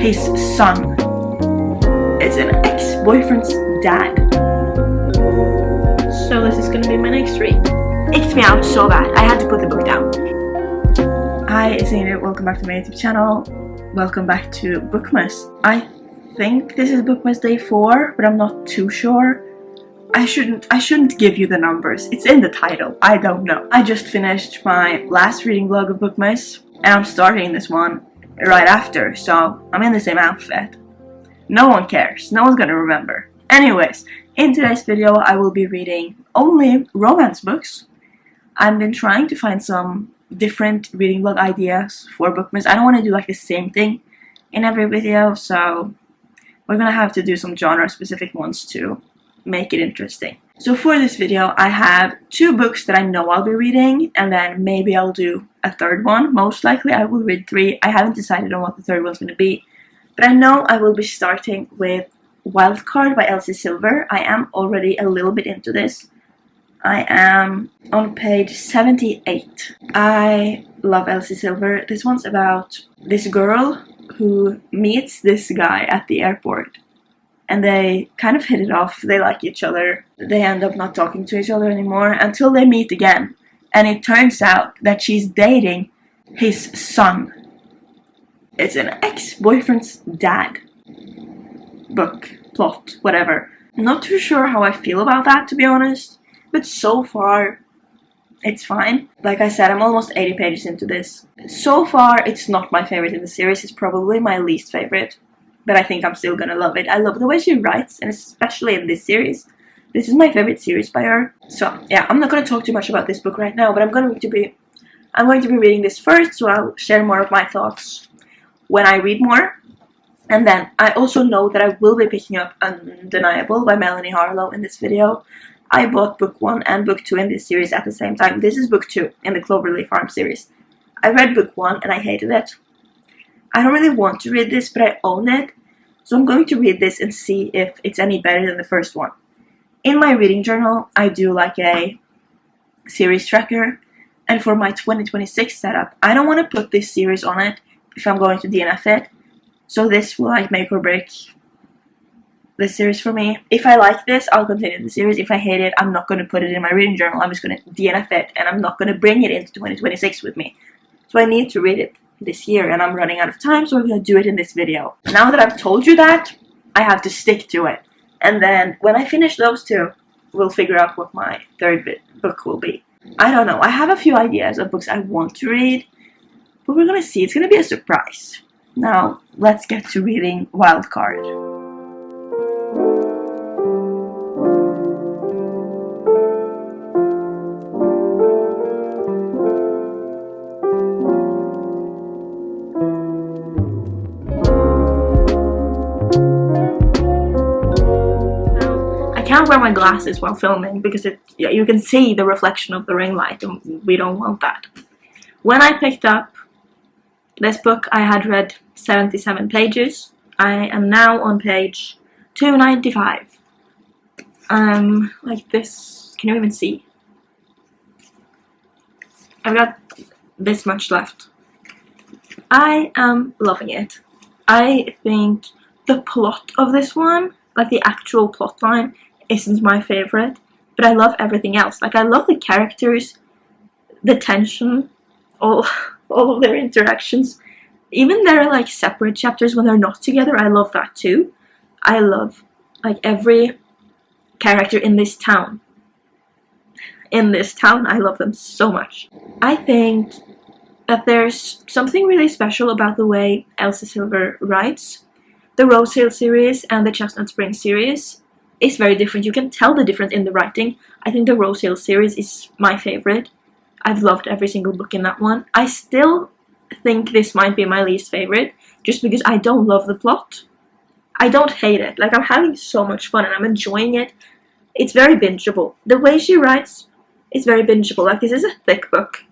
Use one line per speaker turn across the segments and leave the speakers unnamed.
his son is an ex-boyfriend's dad. So this is gonna be my next read. It's me out so bad, I had to put the book down. Hi, it's Ingrid, welcome back to my YouTube channel. Welcome back to Bookmas. I think this is Bookmas day 4, but I'm not too sure. I shouldn't give you the numbers. It's in the title. I don't know. I just finished my last reading vlog of Bookmas, and I'm starting this one right after, so I'm in the same outfit. No one cares. No one's gonna remember. Anyways, in today's video I will be reading only romance books. I've been trying to find some different reading vlog ideas for Bookmas. I don't want to do like the same thing in every video, so we're gonna have to do some genre specific ones to make it interesting. So for this video I have 2 books that I know I'll be reading, and then maybe I'll do a third one. Most likely I will read 3. I haven't decided on what the third one's going to be, but I know I will be starting with Wildcard by Elsie Silver. I am already a little bit into this. I am on page 78. I love Elsie Silver. This one's about this girl who meets this guy at the airport, and they kind of hit it off. They like each other. They end up not talking to each other anymore until they meet again, and it turns out that she's dating his son. It's an ex-boyfriend's dad. Book, plot, whatever. Not too sure how I feel about that, to be honest, but so far it's fine. Like I said, I'm almost 80 pages into this. So far it's not my favorite in the series. It's probably my least favorite, but I think I'm still gonna love it. I love the way she writes, and especially in this series. This is my favorite series by her. So yeah, I'm not gonna talk too much about this book right now, but I'm going to be reading this first, so I'll share more of my thoughts when I read more. And then I also know that I will be picking up Undeniable by Melanie Harlow in this video. I bought book 1 and book 2 in this series at the same time. This is book 2 in the Cloverleaf Farm series. I read book 1 and I hated it. I don't really want to read this, but I own it, so I'm going to read this and see if it's any better than the first one. In my reading journal, I do like a series tracker, and for my 2026 setup, I don't want to put this series on it if I'm going to DNF it, so this will like make or break this series for me. If I like this, I'll continue the series. If I hate it, I'm not going to put it in my reading journal. I'm just going to DNF it, and I'm not going to bring it into 2026 with me. So I need to read it this year, and I'm running out of time, so I'm going to do it in this video. Now that I've told you that, I have to stick to it. And then when I finish those 2, we'll figure out what my third book will be. I don't know. I have a few ideas of books I want to read, but we're going to see. It's going to be a surprise. Now, let's get to reading Wildcard. I can't wear my glasses while filming because you can see the reflection of the ring light, and we don't want that. When I picked up this book, I had read 77 pages. I am now on page 295. Like this. Can you even see? I've got this much left. I am loving it. I think the plot of this one, like the actual plot line, isn't my favorite, but I love everything else. Like, I love the characters, the tension, all of their interactions. Even their like separate chapters when they're not together, I love that too. I love like every character in this town. I love them so much. I think that there's something really special about the way Elsie Silver writes. The Rosehill series and the Chestnut Spring series is very different. You can tell the difference in the writing. I think the Rosehill series is my favorite. I've loved every single book in that one. I still think this might be my least favorite, just because I don't love the plot. I don't hate it. Like, I'm having so much fun and I'm enjoying it. It's very bingeable. The way she writes is very bingeable. Like, this is a thick book,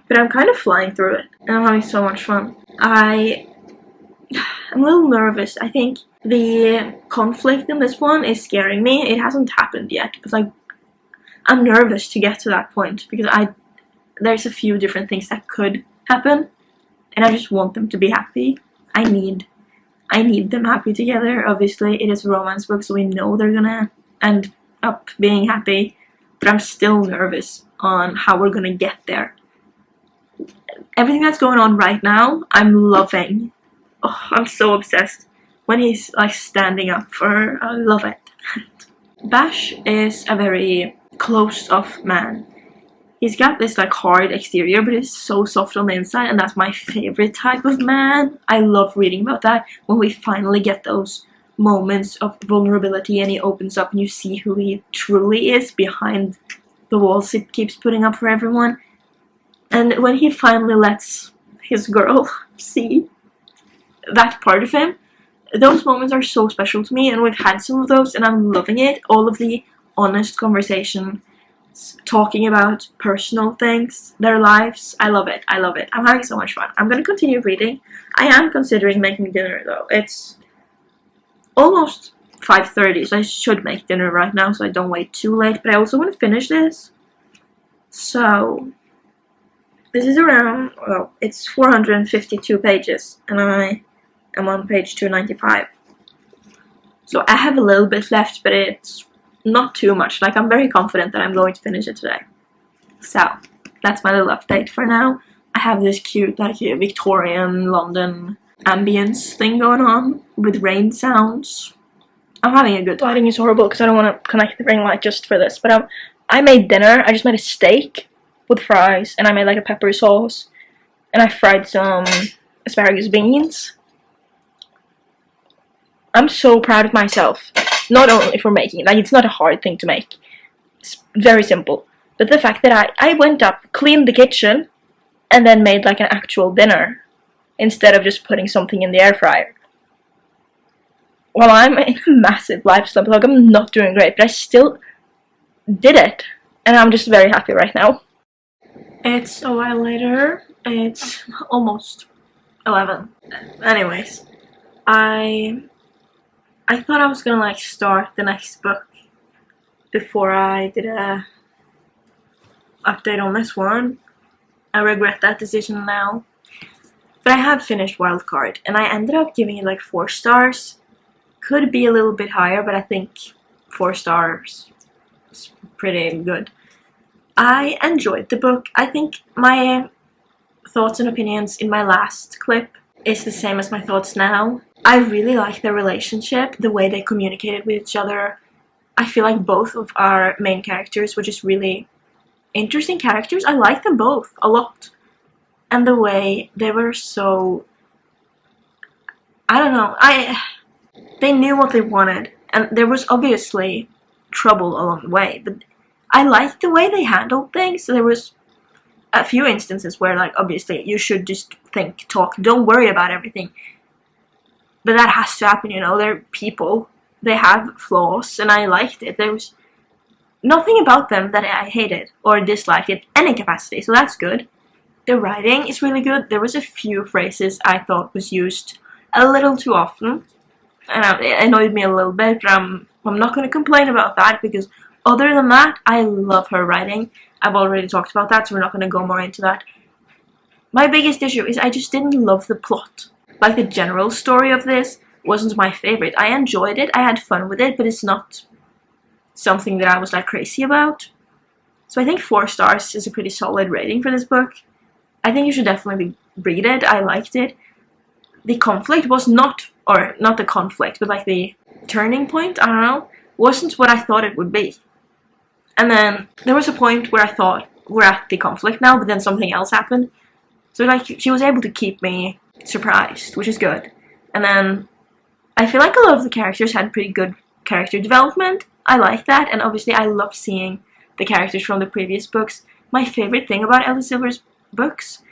but I'm kind of flying through it and I'm having so much fun. I'm a little nervous. I think the conflict in this one is scaring me. It hasn't happened yet, but like, I'm nervous to get to that point because there's a few different things that could happen and I just want them to be happy. I need I need them happy together. Obviously, it is a romance book, so we know they're gonna end up being happy. But I'm still nervous on how we're gonna get there. Everything that's going on right now, I'm loving. Oh, I'm so obsessed. When he's like standing up for her, I love it. Bash is a very closed-off man. He's got this like hard exterior, but it's so soft on the inside, and that's my favorite type of man. I love reading about that, when we finally get those moments of vulnerability and he opens up and you see who he truly is behind the walls he keeps putting up for everyone. And when he finally lets his girl see that part of him, those moments are so special to me, and we've had some of those and I'm loving it. All of the honest conversation, talking about personal things, their lives. I love it. I love it. I'm having so much fun. I'm gonna continue reading. I am considering making dinner though. It's almost 5:30, so I should make dinner right now so I don't wait too late, but I also want to finish this. So this is around, well, it's 452 pages and I am on page 295. So I have a little bit left, but it's not too much. Like, I'm very confident that I'm going to finish it today. So that's my little update for now. I have this cute like Victorian London ambience thing going on with rain sounds. I'm having a good time. Lighting is horrible because I don't want to connect the ring light just for this, but I made dinner. I just made a steak with fries and I made like a pepper sauce and I fried some asparagus beans. I'm so proud of myself. Not only for making it, like, it's not a hard thing to make. It's very simple. But the fact that I went up, cleaned the kitchen, and then made like an actual dinner instead of just putting something in the air fryer. Well, I'm in a massive life slump. Like, I'm not doing great, but I still did it. And I'm just very happy right now. It's a while later. It's almost 11. Anyways, I thought I was gonna like start the next book before I did a update on this one. I regret that decision now. But I have finished Wildcard and I ended up giving it like 4 stars. Could be a little bit higher, but I think 4 stars is pretty good. I enjoyed the book. I think my thoughts and opinions in my last clip is the same as my thoughts now. I really like their relationship, the way they communicated with each other. I feel like both of our main characters were just really interesting characters. I like them both a lot. And the way they were so... I don't know. They knew what they wanted. And there was obviously trouble along the way. But I liked the way they handled things. There was a few instances where, like, obviously you should just think, talk, don't worry about everything. But that has to happen, you know. They're people. They have flaws, and I liked it. There was nothing about them that I hated or disliked in any capacity, so that's good. The writing is really good. There was a few phrases I thought was used a little too often, and it annoyed me a little bit, but I'm not going to complain about that, because other than that, I love her writing. I've already talked about that, so we're not going to go more into that. My biggest issue is I just didn't love the plot. Like, the general story of this wasn't my favorite. I enjoyed it, I had fun with it, but it's not something that I was like crazy about. So I think 4 stars is a pretty solid rating for this book. I think you should definitely read it. I liked it. The conflict was not the conflict, but like the turning point, I don't know, wasn't what I thought it would be. And then there was a point where I thought, we're at the conflict now, but then something else happened. So like, she was able to keep me surprised, which is good. And then I feel like a lot of the characters had pretty good character development. I like that, and obviously I love seeing the characters from the previous books. My favorite thing about Ellie Silver's books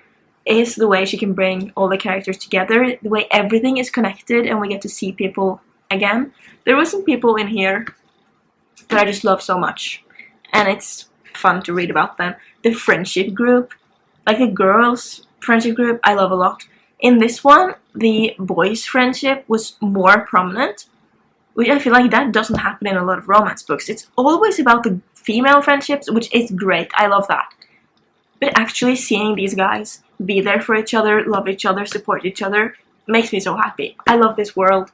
is the way she can bring all the characters together, the way everything is connected and we get to see people again. There were some people in here that I just love so much, and it's fun to read about them. The friendship group, like the girls' friendship group, I love a lot. In this one, the boys' friendship was more prominent, which I feel like that doesn't happen in a lot of romance books. It's always about the female friendships, which is great. I love that. But actually seeing these guys be there for each other, love each other, support each other, makes me so happy. I love this world.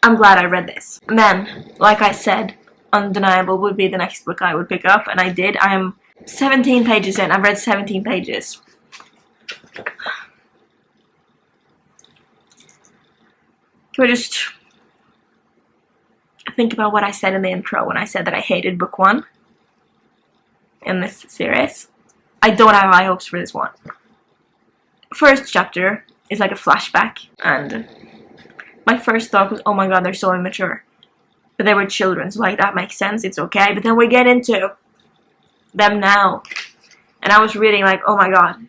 I'm glad I read this. And then, like I said, Undeniable would be the next book I would pick up, and I did. I am 17 pages in. I've read 17 pages. Can we just think about what I said in the intro when I said that I hated book 1 in this series? I don't have high hopes for this one. First chapter is like a flashback, and my first thought was, oh my god, they're so immature. But they were children, so like that makes sense, it's okay. But then we get into them now, and I was reading like, oh my god,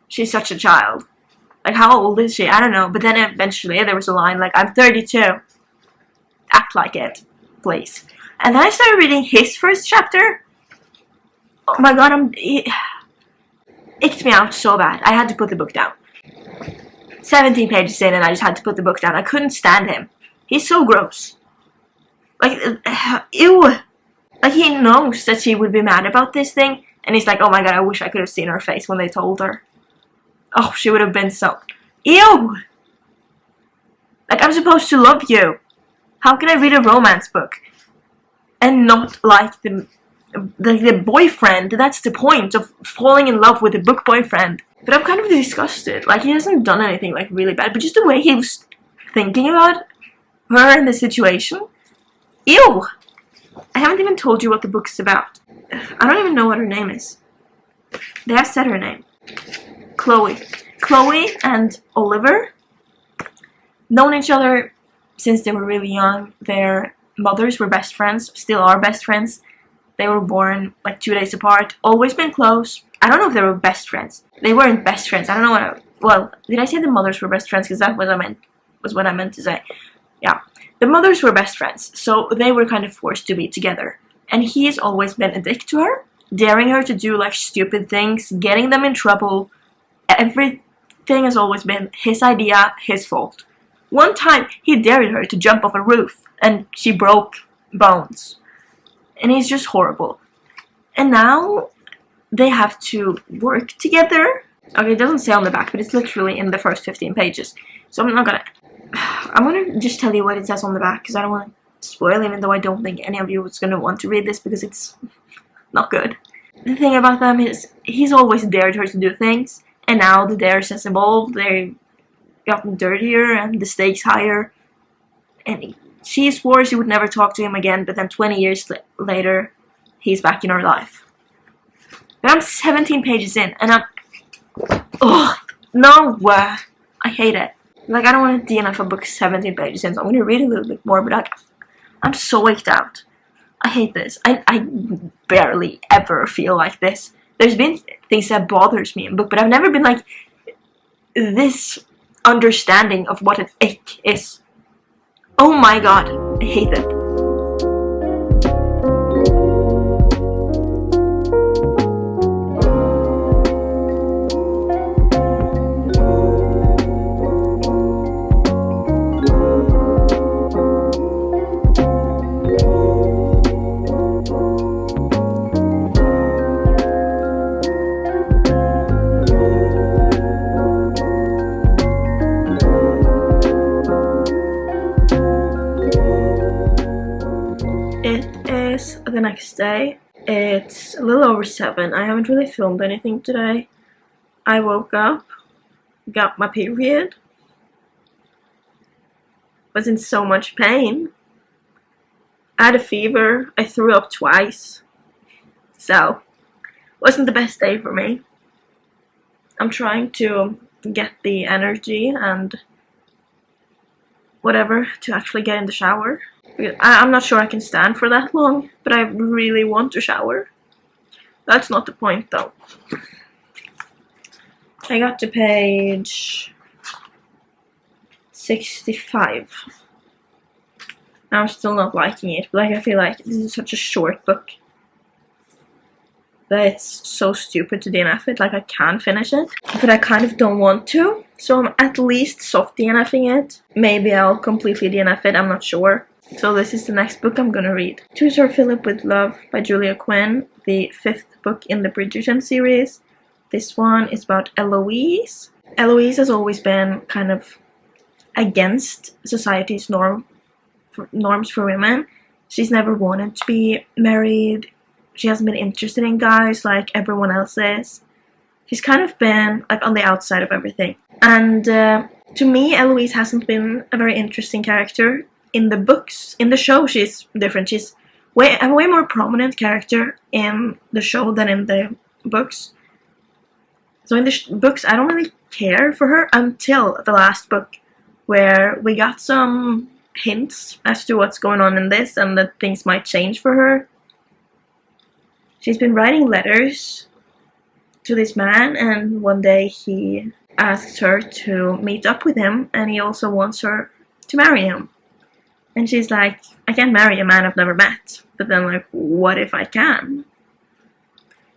she's such a child. Like, how old is she? I don't know. But then eventually there was a line like, I'm 32. Act like it, please. And then I started reading his first chapter. Oh my god, it icked me out so bad. I had to put the book down. 17 pages in and I just had to put the book down. I couldn't stand him. He's so gross. Like, ew. Like, he knows that she would be mad about this thing. And he's like, oh my god, I wish I could have seen her face when they told her. Oh, she would have been so... Ew! Like, I'm supposed to love you. How can I read a romance book and not like the boyfriend? That's the point of falling in love with a book boyfriend. But I'm kind of disgusted. Like, he hasn't done anything like really bad, but just the way he was thinking about her and the situation. Ew! I haven't even told you what the book's about. I don't even know what her name is. They have said her name. Chloe. Chloe and Oliver, known each other since they were really young. Their mothers were best friends, still are best friends. They were born like 2 days apart, always been close. I don't know if they were best friends. They weren't best friends. I don't know well, did I say the mothers were best friends? Because that was what I meant to say. Yeah. The mothers were best friends, so they were kind of forced to be together. And he's always been a dick to her, daring her to do like stupid things, getting them in trouble. Everything has always been his idea, his fault. One time, he dared her to jump off a roof, and she broke bones. And he's just horrible. And now, they have to work together. Okay, it doesn't say on the back, but it's literally in the first 15 pages. So I'm gonna just tell you what it says on the back, because I don't want to spoil, even though I don't think any of you is gonna want to read this, because it's not good. The thing about them is, he's always dared her to do things. And now the dares has evolved, they've gotten dirtier and the stakes higher. And she swore she would never talk to him again, but then 20 years later, he's back in her life. But I'm 17 pages in, and ugh, no, I hate it. Like, I don't want to DNF a book 17 pages in, so I'm going to read a little bit more, but I'm so wicked out. I hate this. I barely ever feel like this. There's been things that bothers me in book, but I've never been like this understanding of what an ick is. Oh my god, I hate it. The next day. It's a little over 7. I haven't really filmed anything today. I woke up, got my period, was in so much pain. I had a fever. I threw up twice. So, wasn't the best day for me. I'm trying to get the energy and whatever to actually get in the shower. I'm not sure I can stand for that long, but I really want to shower. That's not the point though. I got to page 65. I'm still not liking it, but like, I feel like this is such a short book that it's so stupid to DNF it. Like, I can finish it, but I kind of don't want to. So I'm at least soft DNFing it. Maybe I'll completely DNF it, I'm not sure. So this is the next book I'm gonna read. To Sir Philip with Love by Julia Quinn, the 5th book in the Bridgerton series. This one is about Eloise. Eloise has always been kind of against society's norms for women. She's never wanted to be married. She hasn't been interested in guys like everyone else is. She's kind of been like on the outside of everything. And to me, Eloise hasn't been a very interesting character in the books. In the show, she's different. She's a way more prominent character in the show than in the books. So in the books, I don't really care for her until the last book, where we got some hints as to what's going on in this and that things might change for her. She's been writing letters to this man, and one day he asks her to meet up with him, and he also wants her to marry him. And she's like, I can't marry a man I've never met. But then, like, what if I can?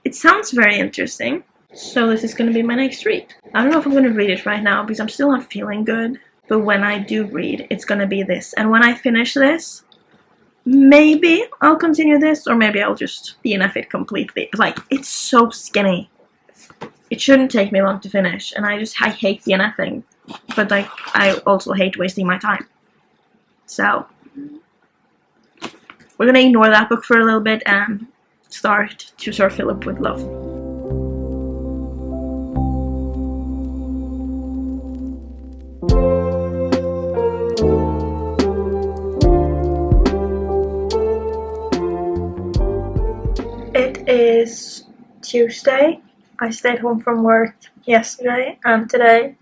It sounds very interesting. So this is going to be my next read. I don't know if I'm going to read it right now because I'm still not feeling good. But when I do read, it's going to be this. And when I finish this, maybe I'll continue this, or maybe I'll just DNF it completely. Like, it's so skinny. It shouldn't take me long to finish, and I hate DNFing. But, like, I also hate wasting my time. So, we're gonna ignore that book for a little bit and start To Sir Philip with Love. It is Tuesday. I stayed home from work yesterday, and today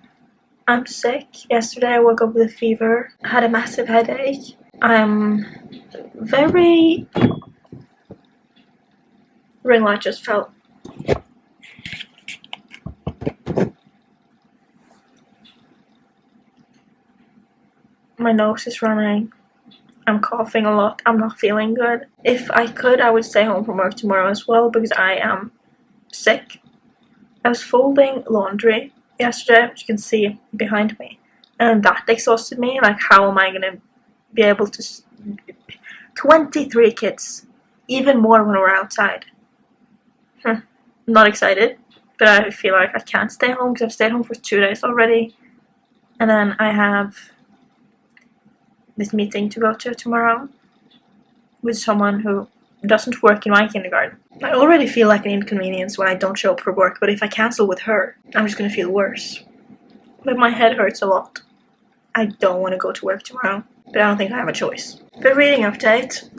I'm sick. Yesterday I woke up with a fever, had a massive headache. I'm very... Ring light just fell. My nose is running. I'm coughing a lot. I'm not feeling good. If I could, I would stay home from work tomorrow as well because I am sick. I was folding laundry yesterday, as you can see behind me, and that exhausted me. Like, how am I gonna be able to 23 kids, even more when we're outside. Not excited, but I feel like I can't stay home because I've stayed home for 2 days already, and then I have this meeting to go to tomorrow with someone who doesn't work in my kindergarten. I already feel like an inconvenience when I don't show up for work, but if I cancel with her, I'm just gonna feel worse. But my head hurts a lot. I don't want to go to work tomorrow, but I don't think I have a choice. The reading update.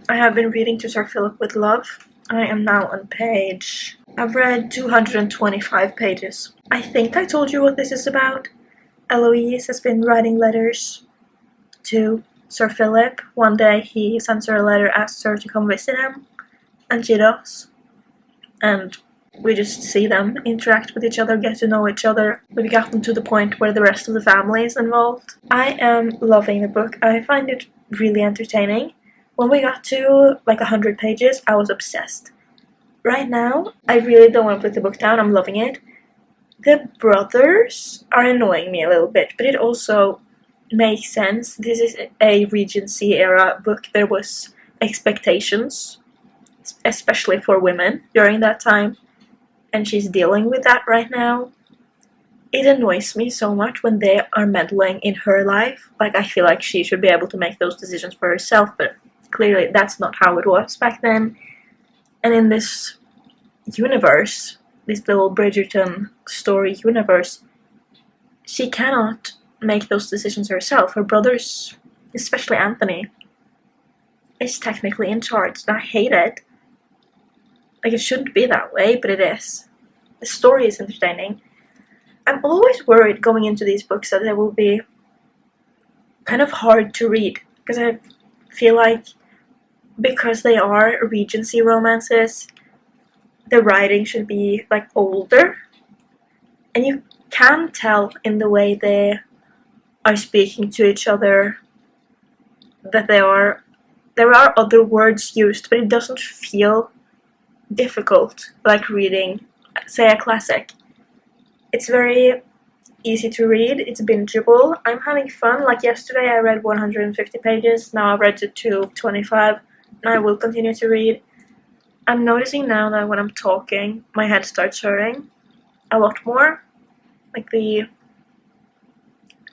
I have been reading To Sir Philip with Love. I am now on page... I've read 225 pages. I think I told you what this is about. Eloise has been writing letters to Sir Philip. One day he sends her a letter, asks her to come visit him, and she does. And we just see them interact with each other, get to know each other. We've gotten to the point where the rest of the family is involved. I am loving the book. I find it really entertaining. When we got to like 100 pages, I was obsessed. Right now, I really don't want to put the book down. I'm loving it. The brothers are annoying me a little bit, but it also makes sense. This is a Regency era book. There was expectations, especially for women during that time, and she's dealing with that right now. It annoys me so much when they are meddling in her life. Like, I feel like she should be able to make those decisions for herself, but clearly that's not how it was back then. And in this universe, this little Bridgerton story universe, she cannot make those decisions herself. Her brothers, especially Anthony, is technically in charge, and I hate it. Like, it shouldn't be that way, but it is. The story is entertaining. I'm always worried going into these books that they will be kind of hard to read, because I feel like because they are Regency romances, the writing should be like older, and you can tell in the way they are speaking to each other that there are other words used, but it doesn't feel difficult like reading, say, a classic. It's very easy to read, it's bingeable. I'm having fun. Like yesterday I read 150 pages, now I've read to 225, and I will continue to read. I'm noticing now that when I'm talking, my head starts hurting a lot more. Like, the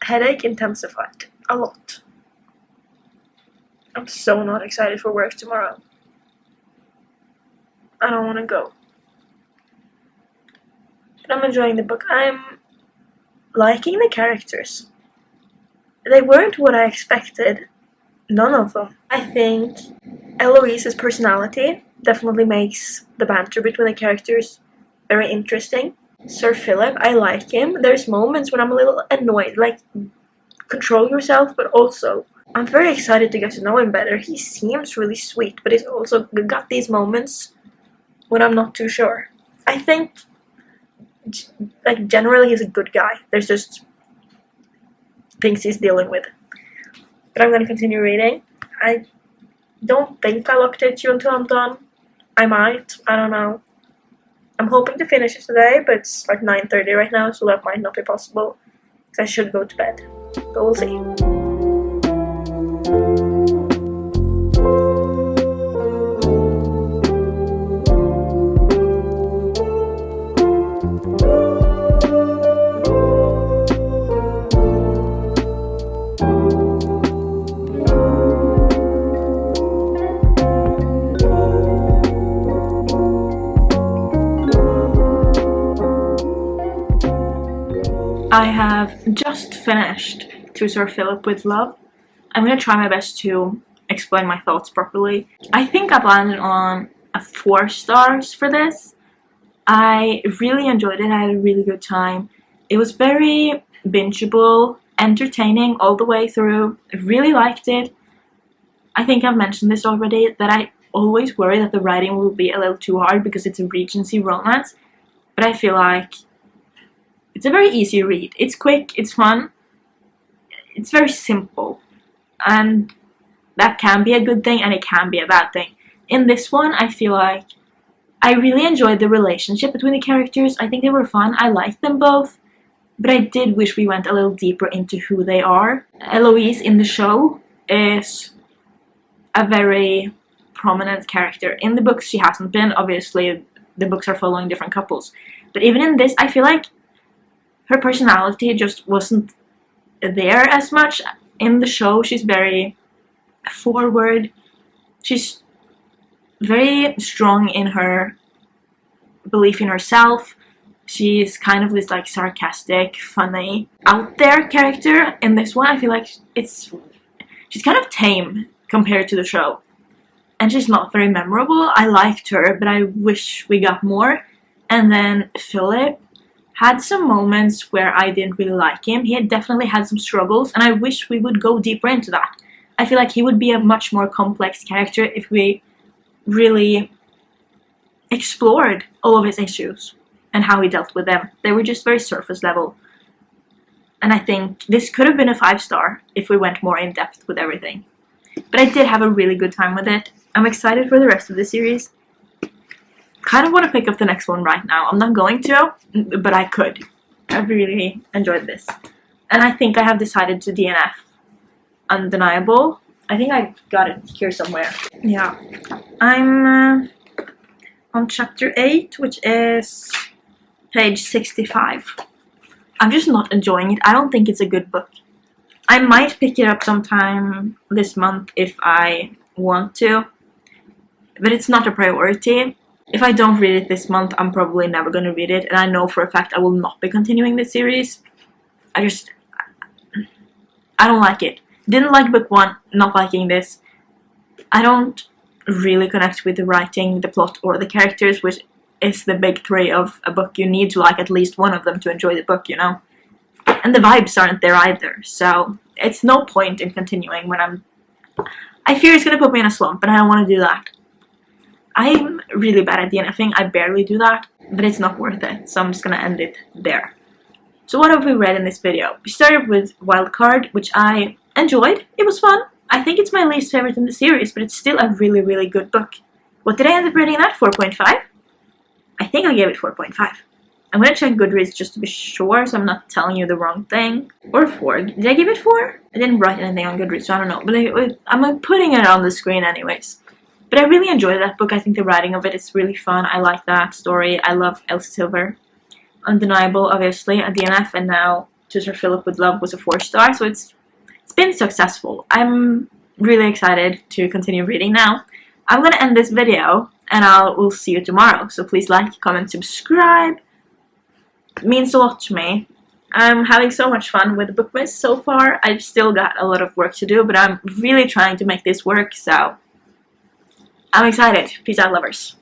headache intensified a lot. I'm so not excited for work tomorrow. I don't want to go. But I'm enjoying the book. I'm liking the characters. They weren't what I expected. None of them. I think Eloise's personality definitely makes the banter between the characters very interesting. Sir Philip, I like him. There's moments when I'm a little annoyed, like, control yourself, but also I'm very excited to get to know him better. He seems really sweet, but he's also got these moments when I'm not too sure. I think, like, generally he's a good guy. There's just things he's dealing with. But I'm gonna continue reading. I don't think I'll update you until I'm done. I might. I don't know. I'm hoping to finish it today, but it's like 9:30 right now, so that might not be possible. Because I should go to bed. But we'll see. I have just finished To Sir Philip with Love. I'm going to try my best to explain my thoughts properly. I think I've landed on a 4 stars for this. I really enjoyed it. I had a really good time. It was very bingeable, entertaining all the way through. I really liked it. I think I've mentioned this already, that I always worry that the writing will be a little too hard because it's a Regency romance. But I feel like it's a very easy read. It's quick, it's fun, it's very simple. And that can be a good thing and it can be a bad thing. In this one, I feel like I really enjoyed the relationship between the characters. I think they were fun. I liked them both. But I did wish we went a little deeper into who they are. Eloise in the show is a very prominent character. In the books, she hasn't been. Obviously, the books are following different couples. But even in this, I feel like her personality just wasn't there as much. In the show, she's very forward. She's very strong in her belief in herself. She's kind of this like sarcastic, funny, out there character. In this one, I feel like she's kind of tame compared to the show. And she's not very memorable. I liked her, but I wish we got more. And then Philip had some moments where I didn't really like him. He had definitely had some struggles, and I wish we would go deeper into that. I feel like he would be a much more complex character if we really explored all of his issues and how he dealt with them. They were just very surface level. And I think this could have been a 5-star if we went more in depth with everything. But I did have a really good time with it. I'm excited for the rest of the series. Kind of want to pick up the next one right now. I'm not going to, but I could. I really enjoyed this. And I think I have decided to DNF Undeniable. I think I got it here somewhere. Yeah. I'm on chapter 8, which is page 65. I'm just not enjoying it. I don't think it's a good book. I might pick it up sometime this month if I want to, but it's not a priority. If I don't read it this month, I'm probably never going to read it, and I know for a fact I will not be continuing this series. I don't like it. Didn't like book 1, not liking this. I don't really connect with the writing, the plot, or the characters, which is the big 3 of a book. You need to like at least one of them to enjoy the book, you know? And the vibes aren't there either, so it's no point in continuing when I fear it's going to put me in a slump, and I don't want to do that. I'm really bad at DNFing. I barely do that, but it's not worth it, so I'm just going to end it there. So what have we read in this video? We started with Wildcard, which I enjoyed. It was fun. I think it's my least favorite in the series, but it's still a really, really good book. What did I end up rating that? 4.5? I think I gave it 4.5. I'm going to check Goodreads just to be sure, so I'm not telling you the wrong thing. Or 4. Did I give it 4? I didn't write anything on Goodreads, so I don't know. But I'm putting it on the screen anyways. But I really enjoyed that book. I think the writing of it is really fun. I like that story. I love Elsie Silver. Undeniable, obviously, a DNF, and now To Sir Philip with Love was a 4-star, so it's been successful. I'm really excited to continue reading now. I'm gonna end this video, and we'll see you tomorrow. So please like, comment, subscribe. It means a lot to me. I'm having so much fun with bookmas so far. I've still got a lot of work to do, but I'm really trying to make this work, so I'm excited. Peace out, lovers.